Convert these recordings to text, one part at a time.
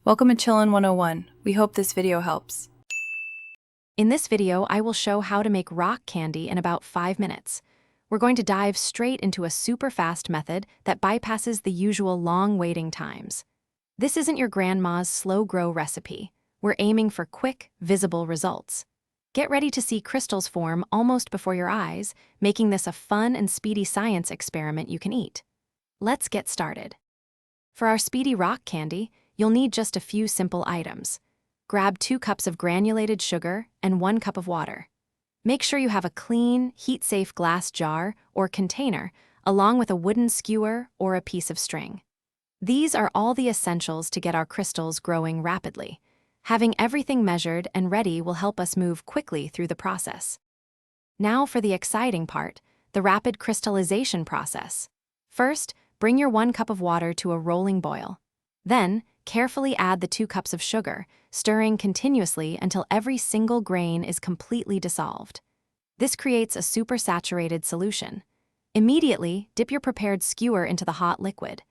Welcome to Chillin' 101. We hope this video helps. In this video, I will show how to make rock candy in about 5 minutes. We're going to dive straight into a super fast method that bypasses the usual long waiting times. This isn't your grandma's slow grow recipe. We're aiming for quick, visible results. Get ready to see crystals form almost before your eyes, making this a fun and speedy science experiment you can eat. Let's get started. For our speedy rock candy, you'll need just a few simple items. Grab 2 cups of granulated sugar and 1 cup of water. Make sure you have a clean, heat-safe glass jar or container, along with a wooden skewer or a piece of string. These are all the essentials to get our crystals growing rapidly. Having everything measured and ready will help us move quickly through the process. Now for the exciting part, the rapid crystallization process. First, bring your 1 cup of water to a rolling boil. Then, carefully add the 2 cups of sugar, stirring continuously until every single grain is completely dissolved. This creates a supersaturated solution. Immediately, dip your prepared skewer into the hot liquid.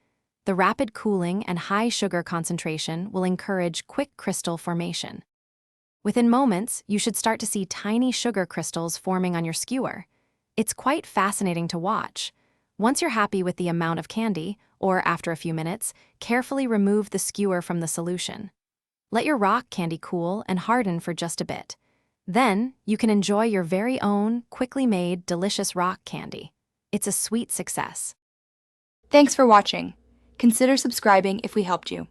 The rapid cooling and high sugar concentration will encourage quick crystal formation. Within moments, you should start to see tiny sugar crystals forming on your skewer. It's quite fascinating to watch. Once you're happy with the amount of candy, or after a few minutes, carefully remove the skewer from the solution. Let your rock candy cool and harden for just a bit. Then, you can enjoy your very own, quickly made, delicious rock candy. It's a sweet success. Thanks for watching. Consider subscribing if we helped you.